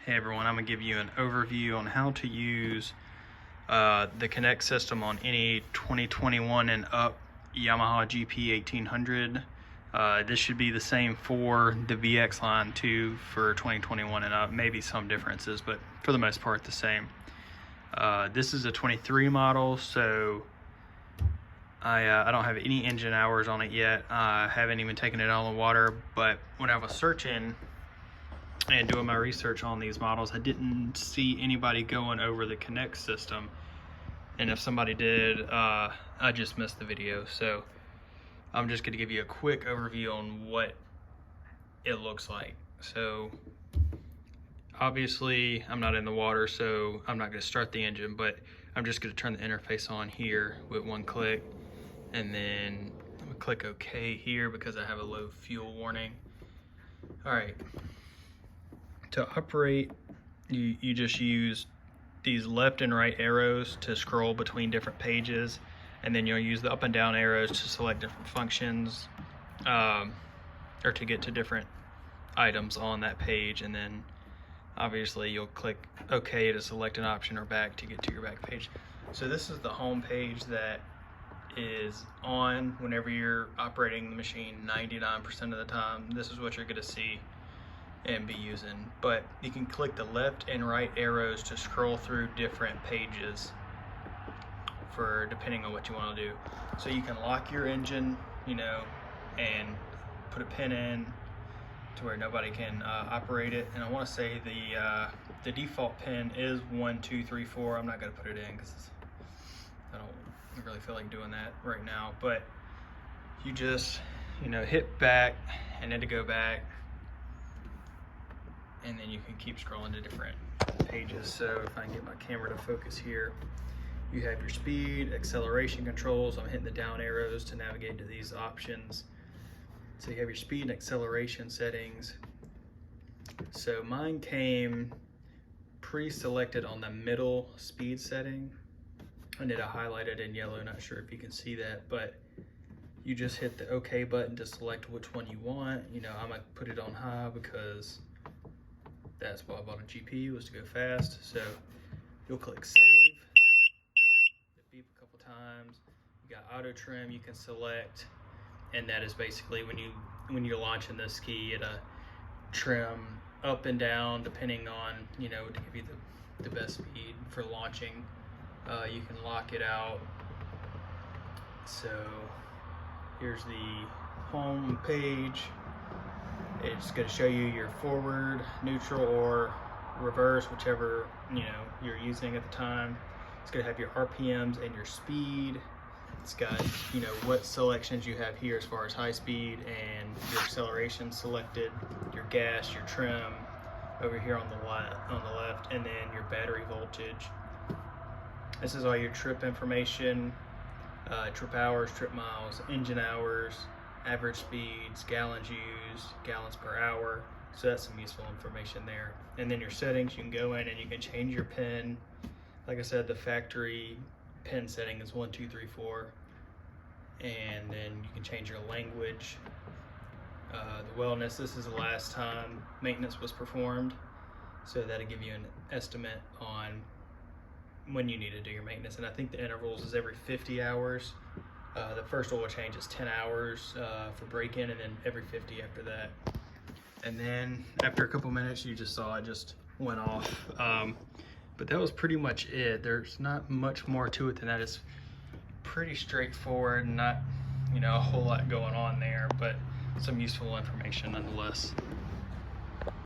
Hey everyone, I'm going to give you an overview on how to use the Connext system on any 2021 and up Yamaha GP1800. This should be the same for the VX line too for 2021 and up, maybe some differences, but for the most part the same. This is a 23 model, so I don't have any engine hours on it yet. I haven't even taken it out of the water, but when I was searching and doing my research on these models, I didn't see anybody going over the Connext system, and if somebody did, I just missed the video. So I'm just going to give you a quick overview on what it looks like. So obviously I'm not in the water, so I'm not going to start the engine, but I'm just going to turn the interface on here with one click, and then I'm going to click OK here because I have a low fuel warning. All right. To operate, you just use these left and right arrows to scroll between different pages, and then you'll use the up and down arrows to select different functions, or to get to different items on that page, and then obviously you'll click OK to select an option, or back to get to your back page. So this is the home page that is on whenever you're operating the machine 99% of the time. This is what you're going to see and be using, but you can click the left and right arrows to scroll through different pages for depending on what you want to do. So you can lock your engine, and put a pin in to where nobody can operate it. And I want to say the default pin is 1 2 3 4. I'm not going to put it in because I don't really feel like doing that right now, but you just hit back and then to go back, and then you can keep scrolling to different pages. So if I can get my camera to focus here, you have your speed, acceleration controls. I'm hitting the down arrows to navigate to these options. So you have your speed and acceleration settings. So mine came pre-selected on the middle speed setting. I did highlight it in yellow, not sure if you can see that, but you just hit the OK button to select which one you want. I'm gonna put it on high because that's why I bought a GP, was to go fast. So you'll click save, beep a couple times. You got auto trim you can select, and that is basically when you're launching this ski, it'll trim up and down depending on to give you the best speed for launching. You can lock it out. So here's the home page. It's going to show you your forward, neutral, or reverse, whichever you're using at the time. It's going to have your RPMs and your speed. It's got what selections you have here as far as high speed and your acceleration selected, your gas, your trim over here on the left, and then your battery voltage. This is all your trip information, trip hours, trip miles, engine hours, average speeds, gallons used, gallons per hour. So that's some useful information there. And then your settings, you can go in and you can change your pin. Like I said, the factory pin setting is 1 2 3 4, and then you can change your language. The wellness, this is the last time maintenance was performed, so that'll give you an estimate on when you need to do your maintenance. And I think the intervals is every 50 hours. The first oil change is 10 hours for break-in, and then every 50 after that. And then after a couple minutes, you just saw it just went off. But that was pretty much it. There's not much more to it than that. It's pretty straightforward, not a whole lot going on there, but some useful information nonetheless.